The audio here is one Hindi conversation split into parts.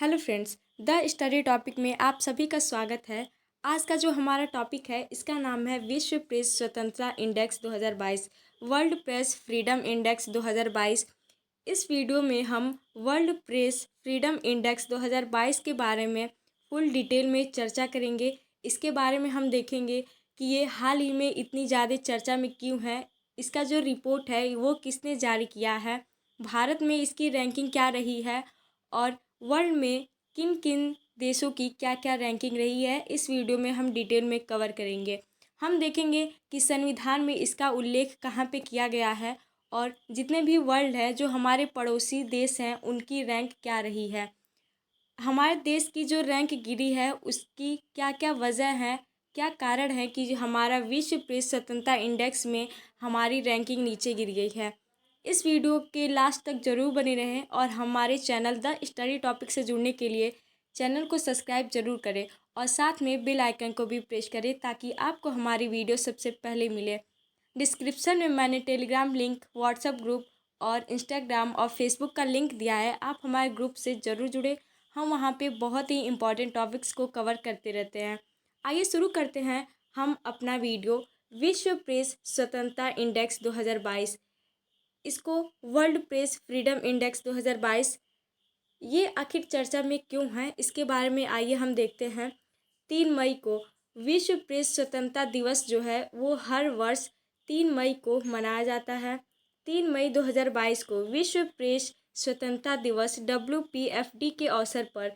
Hello friends, the study topic में आप सभी का स्वागत है। आज का जो हमारा टॉपिक है इसका नाम है विश्व प्रेस स्वतंत्रता index 2022, world press freedom index 2022। इस वीडियो में हम वर्ल्ड प्रेस फ्रीडम इंडेक्स 2022 के बारे में फुल डिटेल में चर्चा करेंगे। इसके बारे में हम देखेंगे कि ये हाल ही में इतनी ज़्यादा चर्चा में क्यों है, इसका जो रिपोर्ट है वो किसने जारी किया है, भारत में इसकी रैंकिंग क्या रही है और वर्ल्ड में किन किन देशों की क्या क्या रैंकिंग रही है। इस वीडियो में हम डिटेल में कवर करेंगे। हम देखेंगे कि संविधान में इसका उल्लेख कहाँ पे किया गया है और जितने भी वर्ल्ड है जो हमारे पड़ोसी देश हैं उनकी रैंक क्या रही है। हमारे देश की जो रैंक गिरी है उसकी क्या क्या वजह है, क्या कारण है कि जो हमारा विश्व प्रेस स्वतंत्रता इंडेक्स में हमारी रैंकिंग नीचे गिर गई है। इस वीडियो के लास्ट तक ज़रूर बने रहें और हमारे चैनल द स्टडी टॉपिक से जुड़ने के लिए चैनल को सब्सक्राइब जरूर करें और साथ में बेल आइकन को भी प्रेस करें ताकि आपको हमारी वीडियो सबसे पहले मिले। डिस्क्रिप्शन में मैंने टेलीग्राम लिंक, व्हाट्सएप ग्रुप और इंस्टाग्राम और फेसबुक का लिंक दिया है, आप हमारे ग्रुप से ज़रूर जुड़े। हम वहाँ पे बहुत ही इंपॉर्टेंट टॉपिक्स को कवर करते रहते हैं। आइए शुरू करते हैं हम अपना वीडियो। विश्व प्रेस स्वतंत्रता इंडेक्स 2022, इसको वर्ल्ड प्रेस फ्रीडम इंडेक्स 2022, ये आखिर चर्चा में क्यों है इसके बारे में आइए हम देखते हैं। 3 मई को विश्व प्रेस स्वतंत्रता दिवस जो है वो हर वर्ष 3 मई को मनाया जाता है। 3 मई 2022 को विश्व प्रेस स्वतंत्रता दिवस WPFD के अवसर पर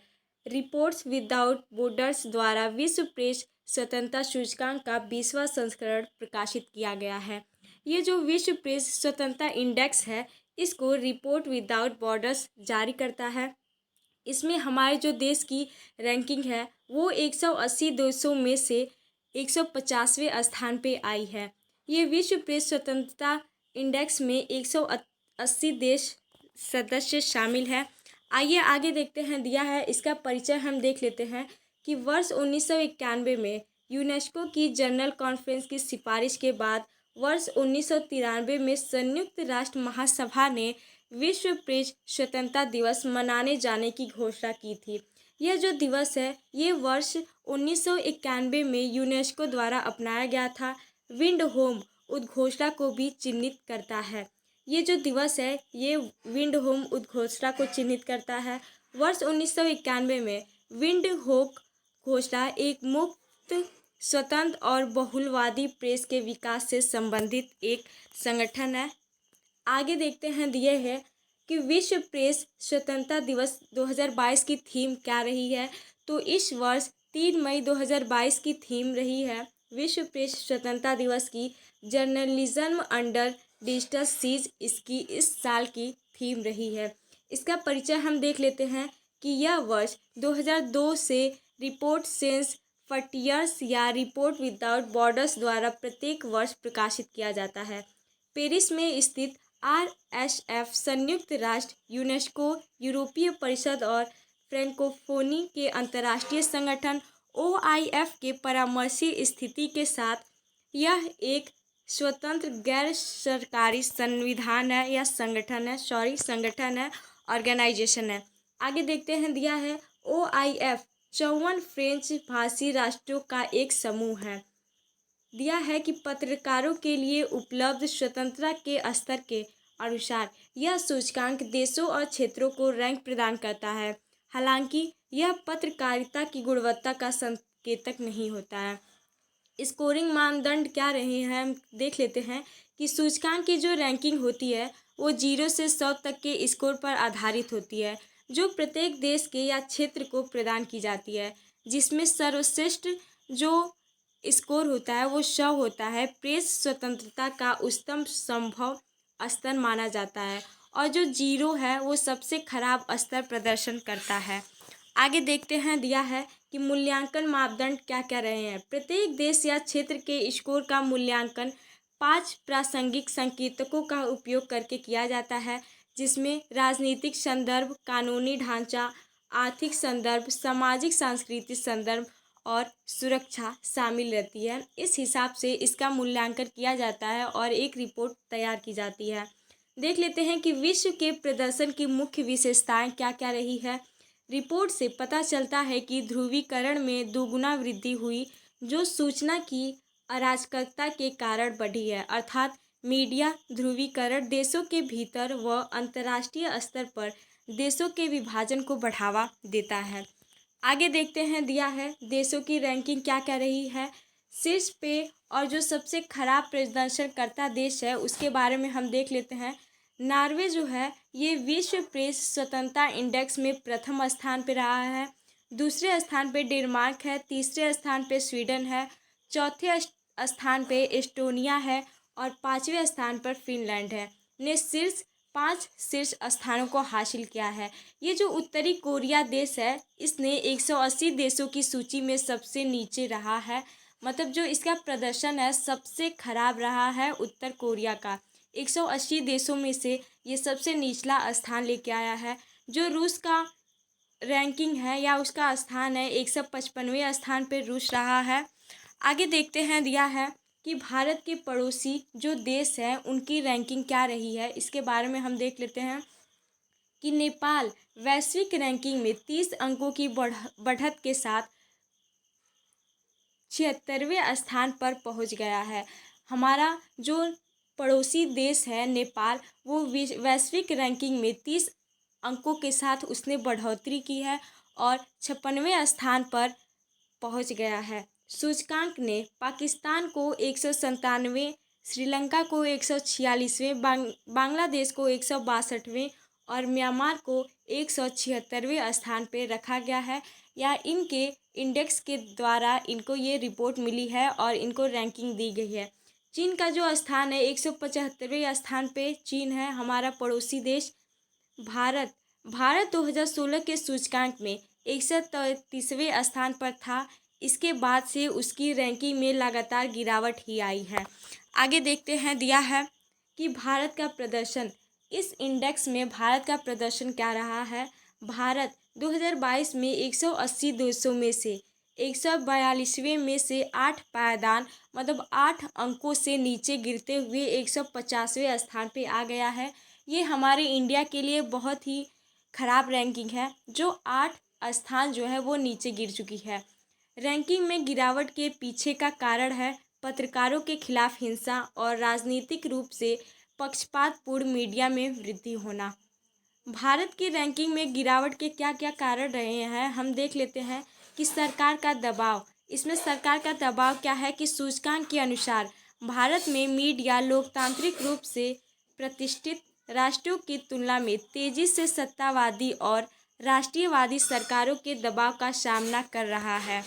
रिपोर्ट्स विदाउट बॉर्डर्स द्वारा विश्व प्रेस स्वतंत्रता सूचकांक का 20वां संस्करण प्रकाशित किया गया है। ये जो विश्व प्रेस स्वतंत्रता इंडेक्स है इसको रिपोर्ट विदाउट बॉर्डर्स जारी करता है। इसमें हमारे जो देश की रैंकिंग है वो 180 देशों में से 150वें स्थान पे आई है। ये विश्व प्रेस स्वतंत्रता इंडेक्स में 180 देश सदस्य शामिल हैं। आइए आगे देखते हैं, दिया है इसका परिचय हम देख लेते हैं कि वर्ष 1991 में यूनेस्को की जनरल कॉन्फ्रेंस की सिफारिश के बाद वर्ष 1993 में संयुक्त राष्ट्र महासभा ने विश्व प्रेस स्वतंत्रता दिवस मनाने जाने की घोषणा की थी। यह जो दिवस है ये वर्ष 1991 में यूनेस्को द्वारा अपनाया गया था। विंडहोम उद्घोषणा को भी चिन्हित करता है। ये जो दिवस है ये विंडहोम उद्घोषणा को चिन्हित करता है। वर्ष 1991 में विंडहोम घोषणा एक मुक्त, स्वतंत्र और बहुलवादी प्रेस के विकास से संबंधित एक संगठन है। आगे देखते हैं, दिए है कि विश्व प्रेस स्वतंत्रता दिवस 2022 की थीम क्या रही है। तो इस वर्ष 3 मई 2022 की थीम रही है विश्व प्रेस स्वतंत्रता दिवस की जर्नलिज्म अंडर डिजिटल सीज। इसकी इस साल की थीम रही है। इसका परिचय हम देख लेते हैं कि यह वर्ष 2002 से रिपोर्ट सेंस फ्रंटियर्स या रिपोर्ट विदाउट बॉर्डर्स द्वारा प्रत्येक वर्ष प्रकाशित किया जाता है। पेरिस में स्थित RSF, संयुक्त राष्ट्र, यूनेस्को, यूरोपीय परिषद और फ्रैंकोफोनी के अंतर्राष्ट्रीय संगठन OIF के परामर्शी स्थिति के साथ यह एक स्वतंत्र गैर सरकारी संविधान है या संगठन है, ऑर्गेनाइजेशन है। आगे देखते हैं, दिया है OIF 54 फ्रेंच भाषी राष्ट्रों का एक समूह है। दिया है कि पत्रकारों के लिए उपलब्ध स्वतंत्रता के स्तर के अनुसार यह सूचकांक देशों और क्षेत्रों को रैंक प्रदान करता है। हालांकि यह पत्रकारिता की गुणवत्ता का संकेतक नहीं होता है। स्कोरिंग मानदंड क्या रहे हैं हम देख लेते हैं कि सूचकांक की जो रैंकिंग होती है वो 0 से 100 तक के स्कोर पर आधारित होती है, जो प्रत्येक देश के या क्षेत्र को प्रदान की जाती है, जिसमें सर्वश्रेष्ठ जो स्कोर होता है वो 100 होता है। प्रेस स्वतंत्रता का उच्चतम संभव स्तर माना जाता है और जो 0 है वो सबसे खराब स्तर प्रदर्शन करता है। आगे देखते हैं, दिया है कि मूल्यांकन मापदंड क्या क्या रहे हैं। प्रत्येक देश या क्षेत्र के स्कोर का मूल्यांकन 5 प्रासंगिक संकेतकों का उपयोग करके किया जाता है, जिसमें राजनीतिक संदर्भ, कानूनी ढांचा, आर्थिक संदर्भ, सामाजिक सांस्कृतिक संदर्भ और सुरक्षा शामिल रहती है। इस हिसाब से इसका मूल्यांकन किया जाता है और एक रिपोर्ट तैयार की जाती है। देख लेते हैं कि विश्व के प्रदर्शन की मुख्य विशेषताएं क्या क्या रही है। रिपोर्ट से पता चलता है कि ध्रुवीकरण में दोगुना वृद्धि हुई, जो सूचना की अराजकता के कारण बढ़ी है। अर्थात मीडिया ध्रुवीकरण देशों के भीतर व अंतर्राष्ट्रीय स्तर पर देशों के विभाजन को बढ़ावा देता है। आगे देखते हैं, दिया है देशों की रैंकिंग क्या क्या रही है शीर्ष पे। और जो सबसे खराब प्रदर्शन करता देश है उसके बारे में हम देख लेते हैं। नॉर्वे जो है ये विश्व प्रेस स्वतंत्रता इंडेक्स में प्रथम स्थान पे रहा है। दूसरे स्थान पे डेनमार्क है, तीसरे स्थान पे स्वीडन है, चौथे स्थान पे एस्टोनिया है और पाँचवें स्थान पर फिनलैंड है। ने शीर्ष स्थानों को हासिल किया है। ये जो उत्तरी कोरिया देश है इसने 180 देशों की सूची में सबसे नीचे रहा है। मतलब जो इसका प्रदर्शन है सबसे खराब रहा है उत्तर कोरिया का। 180 देशों में से ये सबसे निचला स्थान लेके आया है। जो रूस का रैंकिंग है या उसका स्थान है 155वें स्थान पर रूस रहा है। आगे देखते हैं, दिया है कि भारत के पड़ोसी जो देश हैं उनकी रैंकिंग क्या रही है। इसके बारे में हम देख लेते हैं कि नेपाल वैश्विक रैंकिंग में 30 अंकों की बढ़त के साथ 76वें स्थान पर पहुंच गया है। हमारा जो पड़ोसी देश है नेपाल, वो वैश्विक रैंकिंग में 30 अंकों के साथ उसने बढ़ोतरी की है और 56वें स्थान पर पहुंच गया है। सूचकांक ने पाकिस्तान को 197वें, श्रीलंका को 146वें, बांग्लादेश को 162वें और म्यांमार को 176वें स्थान पर रखा गया है। या इनके इंडेक्स के द्वारा इनको ये रिपोर्ट मिली है और इनको रैंकिंग दी गई है। चीन का जो स्थान है 175वें स्थान पे चीन है, हमारा पड़ोसी देश। भारत 2016 के सूचकांक में 133वें स्थान पर था। इसके बाद से उसकी रैंकिंग में लगातार गिरावट ही आई है। आगे देखते हैं, दिया है कि भारत का प्रदर्शन, इस इंडेक्स में भारत का प्रदर्शन क्या रहा है। भारत 2022 में 180 देशों में से 142वें में से 8 पायदान मतलब 8 अंकों से नीचे गिरते हुए 150वें स्थान पे आ गया है। ये हमारे इंडिया के लिए बहुत ही खराब रैंकिंग है, जो 8 स्थान जो है वो नीचे गिर चुकी है। रैंकिंग में गिरावट के पीछे का कारण है पत्रकारों के खिलाफ हिंसा और राजनीतिक रूप से पक्षपातपूर्ण मीडिया में वृद्धि होना। भारत की रैंकिंग में गिरावट के क्या क्या कारण रहे हैं हम देख लेते हैं कि सरकार का दबाव। इसमें सरकार का दबाव क्या है कि सूचकांक के अनुसार भारत में मीडिया लोकतांत्रिक रूप से प्रतिष्ठित राष्ट्रों की तुलना में तेजी से सत्तावादी और राष्ट्रीयवादी सरकारों के दबाव का सामना कर रहा है।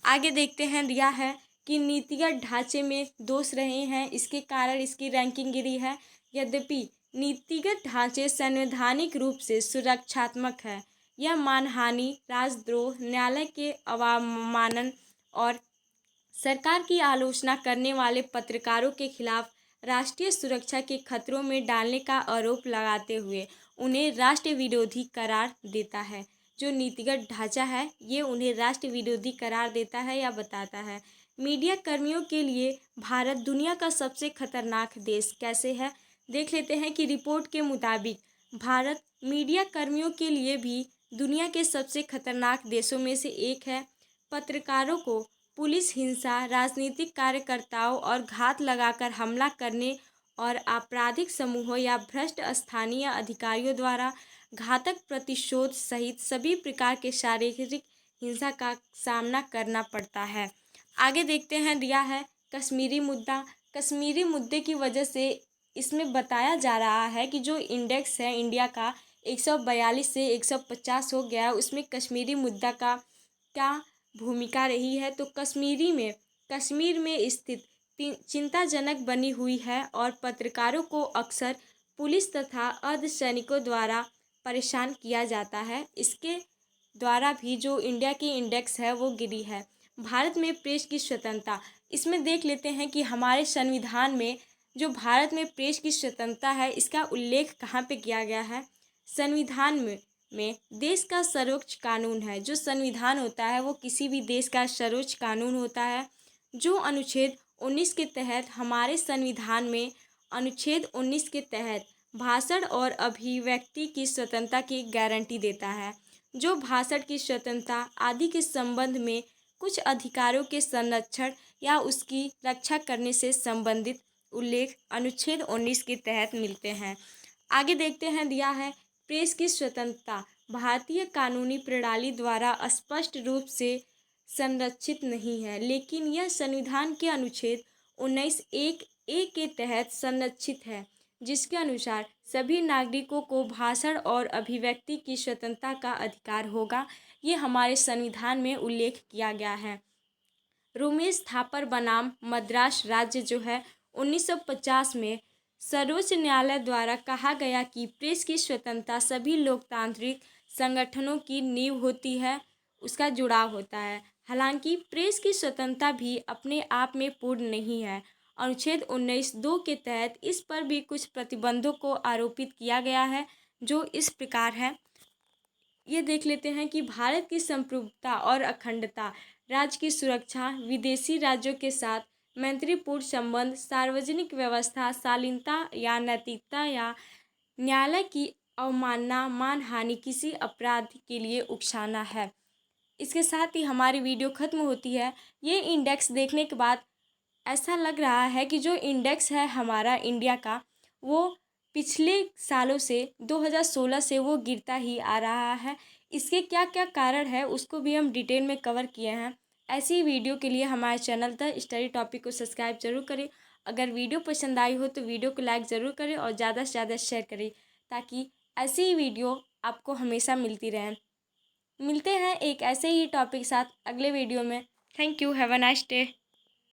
आगे देखते हैं, दिया है कि नीतिगत ढांचे में दोष रहे हैं, इसके कारण इसकी रैंकिंग गिरी है। यद्यपि नीतिगत ढांचे संवैधानिक रूप से सुरक्षात्मक है, यह मानहानि, राजद्रोह, न्यायालय के अवमानन और सरकार की आलोचना करने वाले पत्रकारों के खिलाफ राष्ट्रीय सुरक्षा के खतरों में डालने का आरोप लगाते हुए उन्हें राष्ट्र विरोधी करार देता है। जो नीतिगत ढांचा है ये उन्हें राष्ट्र विरोधी करार देता है या बताता है। मीडिया कर्मियों के लिए भारत दुनिया का सबसे खतरनाक देश कैसे है, देख लेते हैं कि रिपोर्ट के मुताबिक भारत मीडिया कर्मियों के लिए भी दुनिया के सबसे खतरनाक देशों में से एक है। पत्रकारों को पुलिस हिंसा, राजनीतिक कार्यकर्ताओं और घात लगाकर हमला करने और आपराधिक समूहों या भ्रष्ट स्थानीय अधिकारियों द्वारा घातक प्रतिशोध सहित सभी प्रकार के शारीरिक हिंसा का सामना करना पड़ता है। आगे देखते हैं, दिया है कश्मीरी मुद्दा। कश्मीरी मुद्दे की वजह से इसमें बताया जा रहा है कि जो इंडेक्स है इंडिया का 142 से 150 हो गया है, उसमें कश्मीरी मुद्दा का क्या भूमिका रही है। तो कश्मीर में स्थित चिंताजनक बनी हुई है और पत्रकारों को अक्सर पुलिस तथा अर्धसैनिकों द्वारा परेशान किया जाता है। इसके द्वारा भी जो इंडिया की इंडेक्स है वो गिरी है। भारत में प्रेस की स्वतंत्रता, इसमें देख लेते हैं कि हमारे संविधान में जो भारत में प्रेस की स्वतंत्रता है इसका उल्लेख कहाँ पे किया गया है। संविधान में देश का सर्वोच्च कानून है। जो संविधान होता है वो किसी भी देश का सर्वोच्च कानून होता है। जो अनुच्छेद 19 के तहत हमारे संविधान में अनुच्छेद 19 के तहत भाषण और अभिव्यक्ति की स्वतंत्रता की गारंटी देता है। जो भाषण की स्वतंत्रता आदि के संबंध में कुछ अधिकारों के संरक्षण या उसकी रक्षा करने से संबंधित उल्लेख अनुच्छेद 19 के तहत मिलते हैं। आगे देखते हैं, दिया है प्रेस की स्वतंत्रता भारतीय कानूनी प्रणाली द्वारा स्पष्ट रूप से संरक्षित नहीं है, लेकिन यह संविधान के अनुच्छेद 19(1)(a) के तहत संरक्षित है, जिसके अनुसार सभी नागरिकों को भाषण और अभिव्यक्ति की स्वतंत्रता का अधिकार होगा। ये हमारे संविधान में उल्लेख किया गया है। रोमेश थापर बनाम मद्रास राज्य जो है 1950 में सर्वोच्च न्यायालय द्वारा कहा गया कि प्रेस की स्वतंत्रता सभी लोकतांत्रिक संगठनों की नींव होती है, उसका जुड़ाव होता है। हालांकि प्रेस की स्वतंत्रता भी अपने आप में पूर्ण नहीं है। अनुच्छेद 19(2) के तहत इस पर भी कुछ प्रतिबंधों को आरोपित किया गया है, जो इस प्रकार है। ये देख लेते हैं कि भारत की संप्रभुता और अखंडता, राज्य की सुरक्षा, विदेशी राज्यों के साथ मैत्रीपूर्ण संबंध, सार्वजनिक व्यवस्था, शालीनता या नैतिकता या न्यायालय की अवमानना, मानहानि, किसी अपराध के लिए उकसाना है। इसके साथ ही हमारी वीडियो खत्म होती है। ये इंडेक्स देखने के बाद ऐसा लग रहा है कि जो इंडेक्स है हमारा इंडिया का, वो पिछले सालों से 2016 से वो गिरता ही आ रहा है। इसके क्या क्या कारण है उसको भी हम डिटेल में कवर किए हैं। ऐसी वीडियो के लिए हमारे चैनल द स्टडी टॉपिक को सब्सक्राइब जरूर करें। अगर वीडियो पसंद आई हो तो वीडियो को लाइक ज़रूर करें और ज़्यादा से ज़्यादा शेयर करें, ताकि ऐसी ही वीडियो आपको हमेशा मिलती रहें। मिलते हैं एक ऐसे ही टॉपिक साथ अगले वीडियो में। Thank you, have a nice day.